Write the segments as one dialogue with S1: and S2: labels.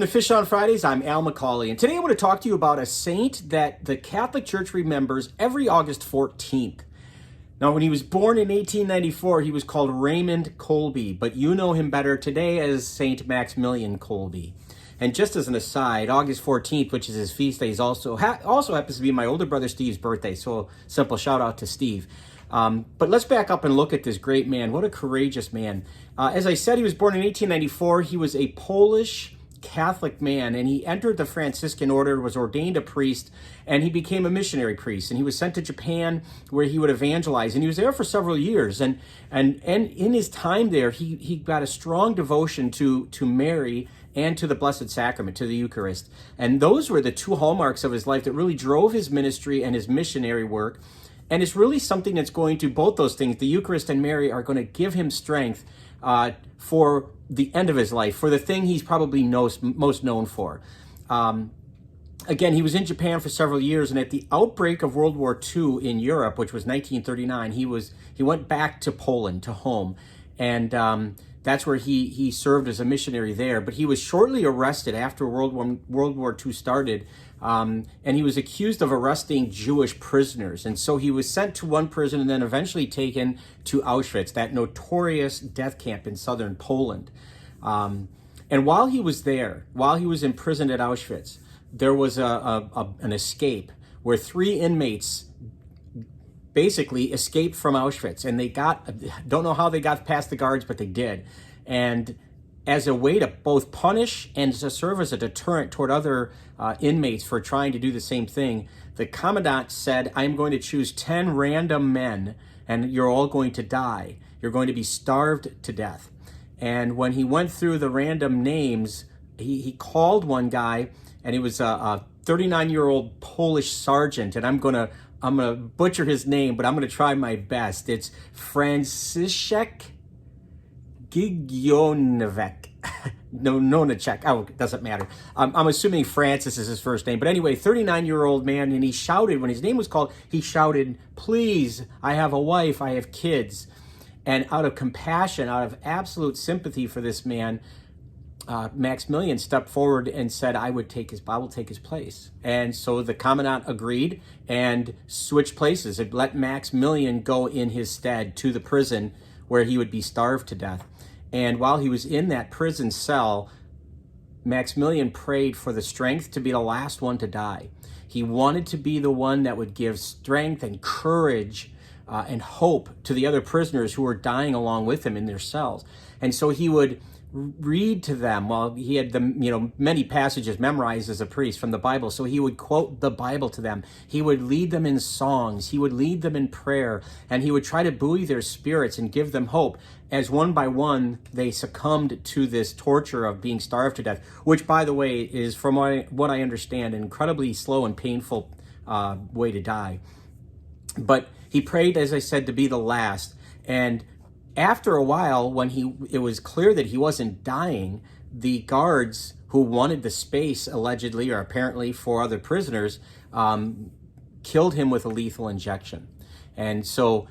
S1: to Fish on Fridays. I'm Al McCauley, and today I want to talk to you about a saint that the Catholic Church remembers every August 14th. Now, when he was born in 1894, he was called Raymond Kolbe, but you know him better today as Saint Maximilian Kolbe. And just as an aside, August 14th, which is his feast day, also happens to be my older brother Steve's birthday, so simple shout out to Steve. But let's back up and look at this great man. What a courageous man. As I said, he was born in 1894. He was a Polish Catholic man, and he entered the Franciscan order, was ordained a priest, and he became a missionary priest. And he was sent to Japan, where he would evangelize. And he was there for several years. And in his time there, he got a strong devotion to Mary and to the Blessed Sacrament, to the Eucharist. And those were the two hallmarks of his life that really drove his ministry and his missionary work. And it's really something that's going to, both those things, the Eucharist and Mary, are going to give him strength for the end of his life, for the thing he's probably most known for. Again, he was in Japan for several years, and at the outbreak of World War II in Europe, which was 1939, he went back to Poland, to home, and that's where he served as a missionary there. But he was shortly arrested after World War II started, and he was accused of arresting Jewish prisoners. And so he was sent to one prison and then eventually taken to Auschwitz, that notorious death camp in southern Poland. And while he was there, while he was imprisoned at Auschwitz, there was an escape where 3 inmates basically escaped from Auschwitz, and don't know how they got past the guards, but they did. And as a way to both punish and to serve as a deterrent toward other inmates for trying to do the same thing, the commandant said, I'm going to choose 10 random men, and you're all going to die. You're going to be starved to death. And when he went through the random names, he called one guy, and he was a 39-year-old Polish sergeant, and I'm gonna butcher his name, but I'm gonna try my best. It's Franciszek Gigionewek. Nonacek. Oh, it doesn't matter. I'm assuming Francis is his first name. But anyway, 39-year-old man, and he shouted, when his name was called, he shouted, please, I have a wife, I have kids. And out of compassion, out of absolute sympathy for this man, Maximilian stepped forward and said, I will take his place. And so the commandant agreed and switched places. It let Maximilian go in his stead to the prison where he would be starved to death. And while he was in that prison cell, Maximilian prayed for the strength to be the last one to die. He wanted to be the one that would give strength and courage and hope to the other prisoners who were dying along with him in their cells. And so he would read to them. Well, he had many passages memorized as a priest from the Bible, so he would quote the Bible to them. He would lead them in songs. He would lead them in prayer, and he would try to buoy their spirits and give them hope as one by one they succumbed to this torture of being starved to death, which, by the way, is, from what I understand, an incredibly slow and painful way to die. But he prayed, as I said, to be the last. And after a while, when it was clear that he wasn't dying, the guards who wanted the space, allegedly or apparently, for other prisoners, killed him with a lethal injection. And so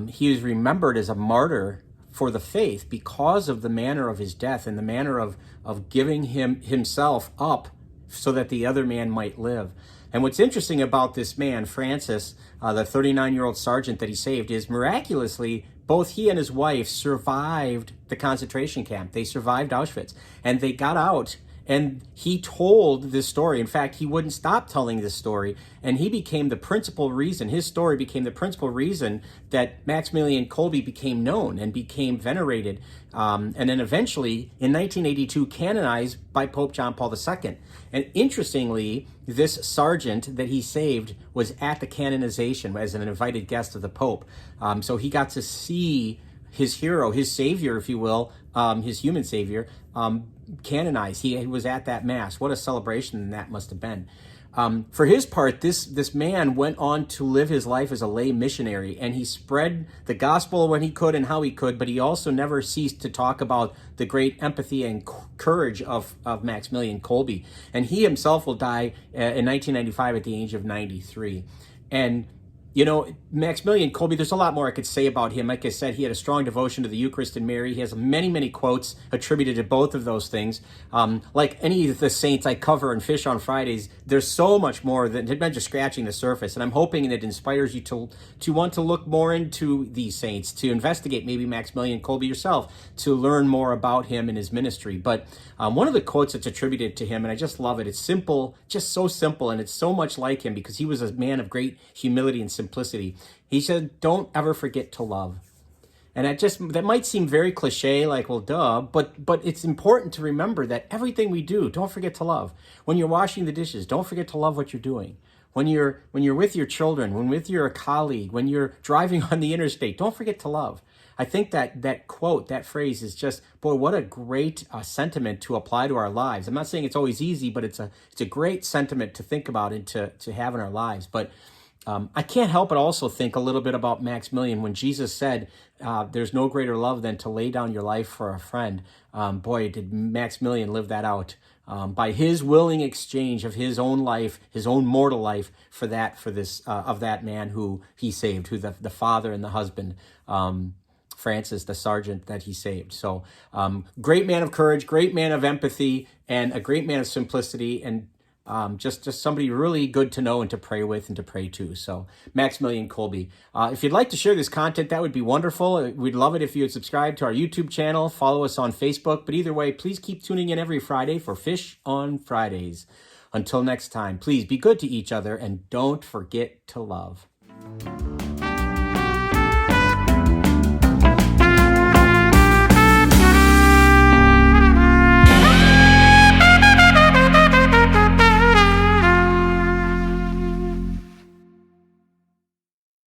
S1: he is remembered as a martyr for the faith because of the manner of his death and the manner of giving himself up so that the other man might live. And what's interesting about this man, Francis, the 39-year-old sergeant that he saved, is miraculously both he and his wife survived the concentration camp. They survived Auschwitz, and they got out, and he told this story. In fact, he wouldn't stop telling this story, and he became the principal reason, his story became the principal reason that Maximilian Kolbe became known and became venerated, and then eventually, in 1982, canonized by Pope John Paul II. And interestingly, this sergeant that he saved was at the canonization as an invited guest of the Pope. So he got to see his hero, his savior, if you will, his human savior, canonized. He was at that mass. What a celebration that must have been. For his part, this man went on to live his life as a lay missionary, and he spread the gospel when he could and how he could, but he also never ceased to talk about the great empathy and courage of Maximilian Kolbe. And he himself will die in 1995 at the age of 93. And You know, Maximilian Kolbe, there's a lot more I could say about him. Like I said, he had a strong devotion to the Eucharist and Mary. He has many, many quotes attributed to both of those things. Like any of the saints I cover and Fish on Fridays, there's so much more than just scratching the surface. And I'm hoping it inspires you to want to look more into these saints, to investigate maybe Maximilian Kolbe yourself, to learn more about him and his ministry. But one of the quotes that's attributed to him, and I just love it, it's simple, just so simple, and it's so much like him because he was a man of great humility and simplicity. He said, "Don't ever forget to love." And that might seem very cliche, like, well, duh, but it's important to remember that everything we do, don't forget to love. When you're washing the dishes, don't forget to love what you're doing. When you're with your children, when with your colleague, when you're driving on the interstate, don't forget to love. I think that quote, that phrase is just, boy, what a great sentiment to apply to our lives. I'm not saying it's always easy, but it's a great sentiment to think about and to have in our lives. But I can't help but also think a little bit about Maximilian when Jesus said, there's no greater love than to lay down your life for a friend. Boy, did Maximilian live that out by his willing exchange of his own life, his own mortal life for this of that man who he saved, who the father and the husband, Francis, the sergeant that he saved. So great man of courage, great man of empathy, and a great man of simplicity, and just somebody really good to know and to pray with and to pray to. So Maximilian Kolbe. If you'd like to share this content, that would be wonderful. We'd love it if you would subscribe to our YouTube channel, follow us on Facebook. But either way, please keep tuning in every Friday for Fish on Fridays. Until next time, please be good to each other and don't forget to love.